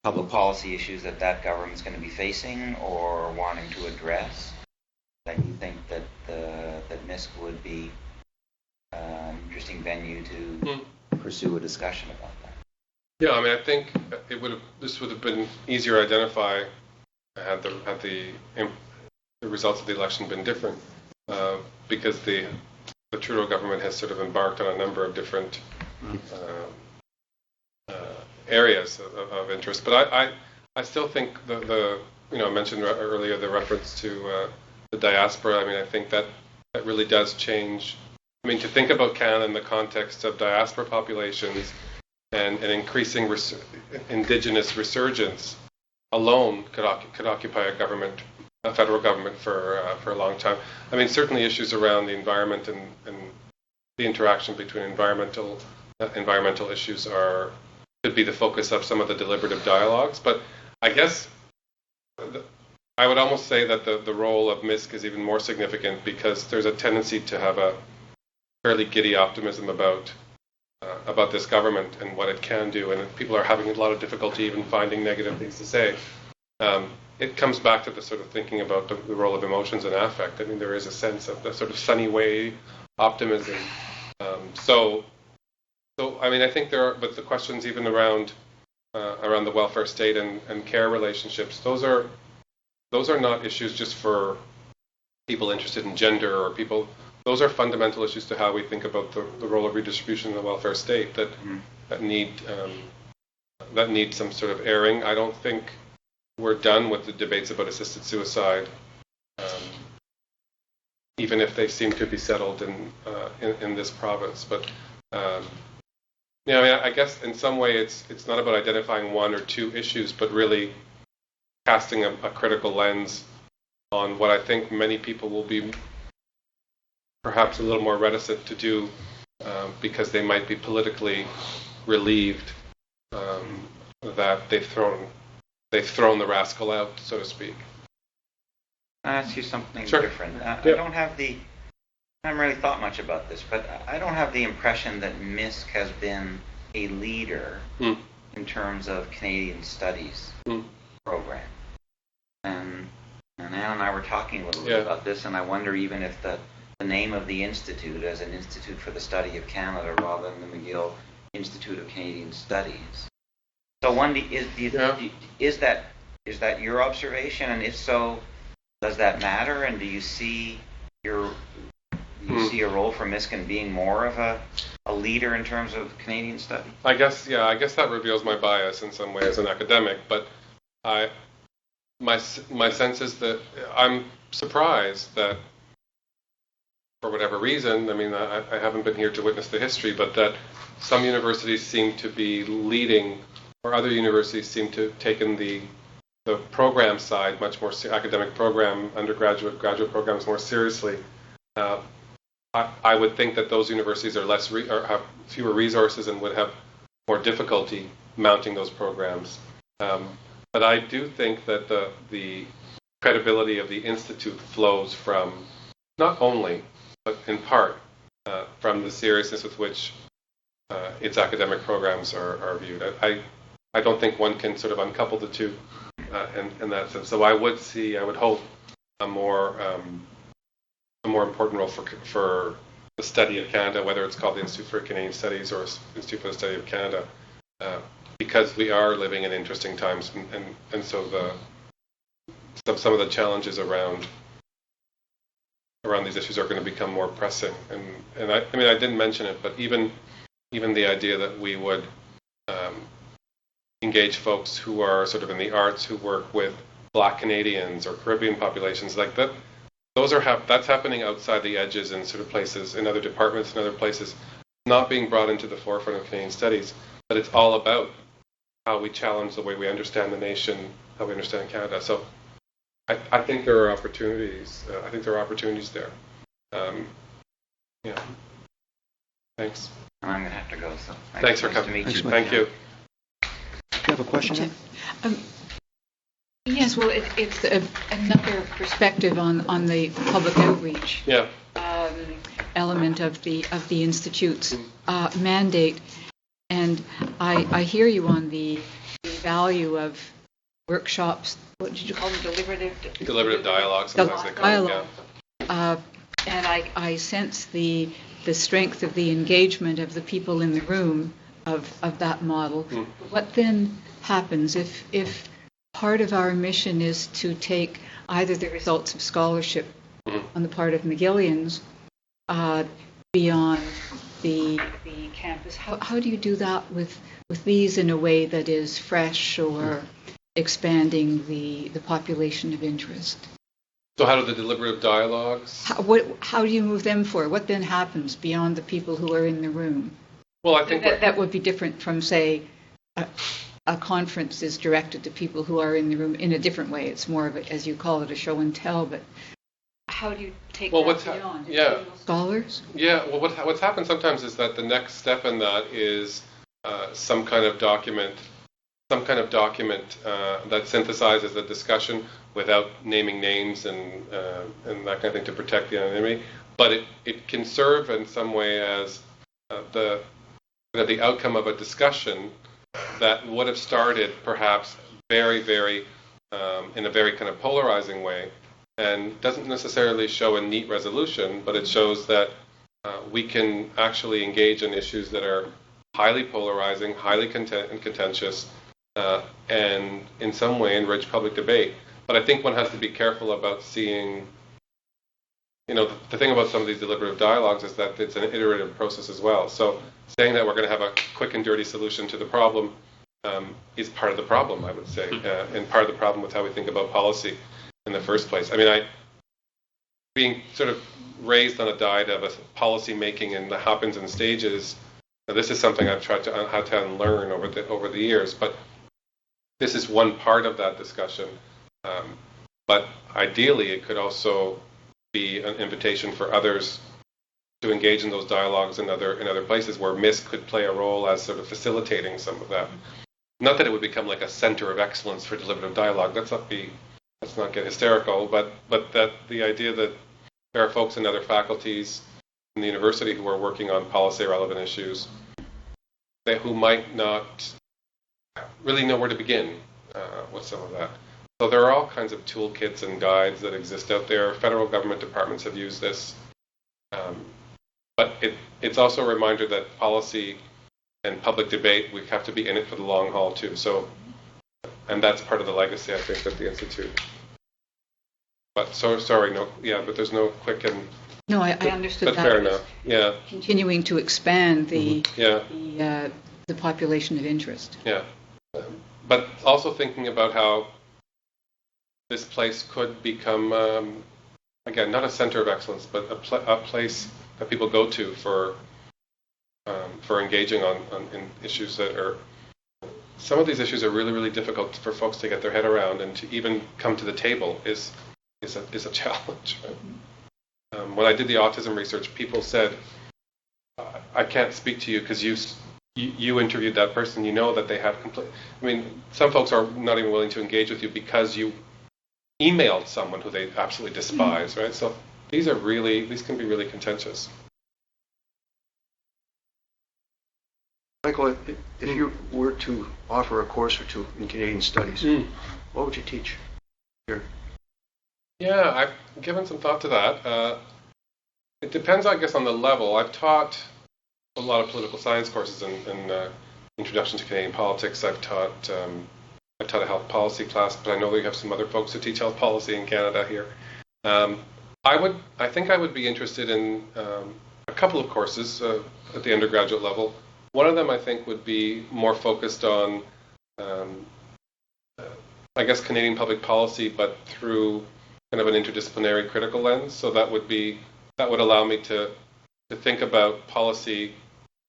public policy issues that government's going to be facing or wanting to address, that you think that that MISC would be an interesting venue to pursue a discussion about that. Yeah, I mean, I think this would have been easier to identify had the results of the election been different, because the Trudeau government has sort of embarked on a number of different areas of interest. But I still think I mentioned earlier the reference to the diaspora. I mean, I think that really does change. I mean, to think about Canada in the context of diaspora populations and an increasing Indigenous resurgence alone could occupy a federal government for a long time. I mean, certainly issues around the environment and the interaction between environmental issues could be the focus of some of the deliberative dialogues. But I guess I would almost say that the role of MISC is even more significant because there's a tendency to have a fairly giddy optimism about this government and what it can do, and people are having a lot of difficulty even finding negative things to say. It comes back to the sort of thinking about the role of emotions and affect. I mean, there is a sense of the sort of sunny way optimism. So I mean, I think but the questions even around the welfare state and care relationships, those are not issues just for people interested in gender or people. Those are fundamental issues to how we think about the role of redistribution in the welfare state that need some sort of airing. I don't think we're done with the debates about assisted suicide, even if they seem to be settled in this province. But Yeah, I mean, I guess in some way it's not about identifying one or two issues, but really casting a critical lens on what I think many people will be perhaps a little more reticent to do because they might be politically relieved that they've thrown the rascal out, so to speak. I'll ask you something Sure. different. I Yep. don't have the. I haven't really thought much about this, but I don't have the impression that MISC has been a leader in terms of Canadian studies program. And Ann and I were talking a little bit about this, and I wonder even if the name of the institute as an Institute for the Study of Canada rather than the McGill Institute of Canadian Studies. So one, is that your observation, and if so, does that matter? And do you see a role for MISC in being more of a leader in terms of Canadian study? I guess that reveals my bias in some way as an academic, but my sense is that I'm surprised that for whatever reason, I mean, I haven't been here to witness the history, but that some universities seem to be leading, or other universities seem to have taken the program side much more, academic program, undergraduate, graduate programs more seriously. I would think that those universities are or have fewer resources and would have more difficulty mounting those programs. But I do think that the credibility of the institute flows from not only, but in part, from the seriousness with which its academic programs are viewed. I don't think one can sort of uncouple the two in that sense. So I would hope a more important role for the study of Canada, whether it's called the Institute for Canadian Studies or Institute for the Study of Canada, because we are living in interesting times, and so some of the challenges around these issues are going to become more pressing. And I mean, I didn't mention it, but even the idea that we would engage folks who are sort of in the arts, who work with Black Canadians or Caribbean populations like that. That's happening outside the edges in sort of places, in other departments and other places, not being brought into the forefront of Canadian studies. But it's all about how we challenge the way we understand the nation, how we understand Canada. So I think there are opportunities. I think there are opportunities there. Yeah. Thanks. I'm going to have to go. So thanks for coming. Nice to meet you. Thank you. Do you have a question? Yes, well, it's another perspective on the public outreach element of the institute's mandate, and I hear you on the value of workshops. What did you call them? Deliberative dialogue. Sometimes they call it. Yeah. And I sense the strength of the engagement of the people in the room of that model. What then happens if part of our mission is to take either the results of scholarship on the part of McGillians beyond the campus? How do you do that with these in a way that is fresh or expanding the population of interest? So how do the deliberative dialogues? How do you move them forward? What then happens beyond the people who are in the room? Well, I think that would be different from, say, a conference is directed to people who are in the room in a different way. It's more of a, as you call it, a show and tell. But how do you take that beyond? Scholars? Yeah. Well, what's happened sometimes is that the next step in that is some kind of document that synthesizes the discussion without naming names and that kind of thing to protect the anonymity. But it can serve in some way as the outcome of a discussion that would have started perhaps very, very in a very kind of polarizing way, and doesn't necessarily show a neat resolution, but it shows that we can actually engage in issues that are highly polarizing, highly contentious, and in some way enrich public debate. But I think one has to be careful about seeing, the thing about some of these deliberative dialogues is that it's an iterative process as well. So saying that we're going to have a quick and dirty solution to the problem is part of the problem, I would say, and part of the problem with how we think about policy in the first place. I mean, being sort of raised on a diet of policy making and that happens in stages, Now, this is something I've had to unlearn over the years, but this is one part of that discussion. But ideally, it could also be an invitation for others to engage in those dialogues in other places where MISC could play a role as sort of facilitating some of that. Not that it would become like a center of excellence for deliberative dialogue. Let's not get hysterical, but that the idea that there are folks in other faculties in the university who are working on policy relevant issues who might not really know where to begin with some of that. So there are all kinds of toolkits and guides that exist out there. Federal government departments have used this. But it's also a reminder that policy and public debate, we have to be in it for the long haul too. So, and that's part of the legacy, I think, at the Institute. But but there's no quick and... No, I understood but that. Fair enough, yeah. Continuing to expand the population of interest. Yeah. But also thinking about how this place could become, again, not a center of excellence, but a place that people go to for engaging in issues that are... Some of these issues are really, really difficult for folks to get their head around, and to even come to the table is a challenge. Right? When I did the autism research, people said, I can't speak to you because you interviewed that person, you know that they have some folks are not even willing to engage with you because you emailed someone who they absolutely despise, right? So these can be really contentious. Michael, if you were to offer a course or two in Canadian studies, what would you teach here? Yeah, I've given some thought to that. It depends, I guess, on the level. I've taught a lot of political science courses in Introduction to Canadian Politics. I've taught a health policy class, but I know that you have some other folks who teach health policy in Canada here. I think I would be interested in a couple of courses at the undergraduate level. One of them, I think, would be more focused on, I guess, Canadian public policy, but through kind of an interdisciplinary critical lens. So that would allow me to think about policy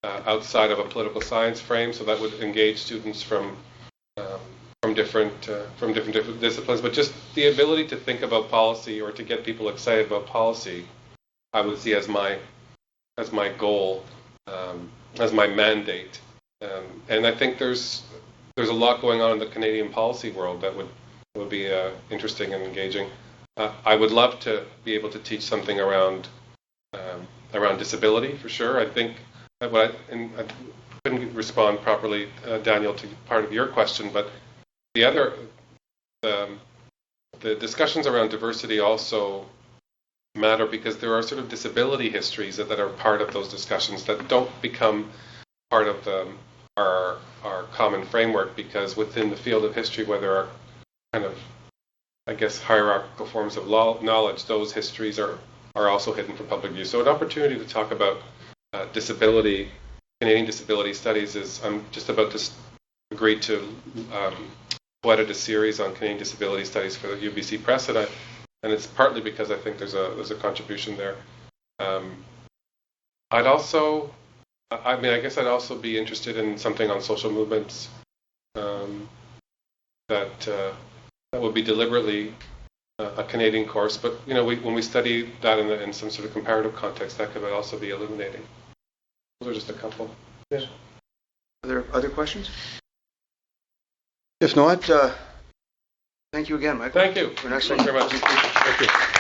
outside of a political science frame. So that would engage students from different disciplines. But just the ability to think about policy or to get people excited about policy, I would see as my goal, as my mandate. And I think there's a lot going on in the Canadian policy world that would be interesting and engaging. I would love to be able to teach something around disability, for sure. I think I couldn't respond properly, Daniel, to part of your question, but the discussions around diversity also matter because there are sort of disability histories that are part of those discussions that don't become part of our common framework, because within the field of history, where there are kind of, I guess, hierarchical forms of knowledge, those histories are also hidden from public view. So an opportunity to talk about Canadian disability studies is, I'm just about to agree to co-edit a series on Canadian disability studies for the UBC Press, and it's partly because I think there's a contribution there. I guess I'd also be interested in something on social movements that would be deliberately a Canadian course, but when we study that in some sort of comparative context, that could also be illuminating. Those are just a couple. Yeah. Are there other questions? If not, thank you again, Michael. Thank you. For an excellent Thank you very much. Thank you.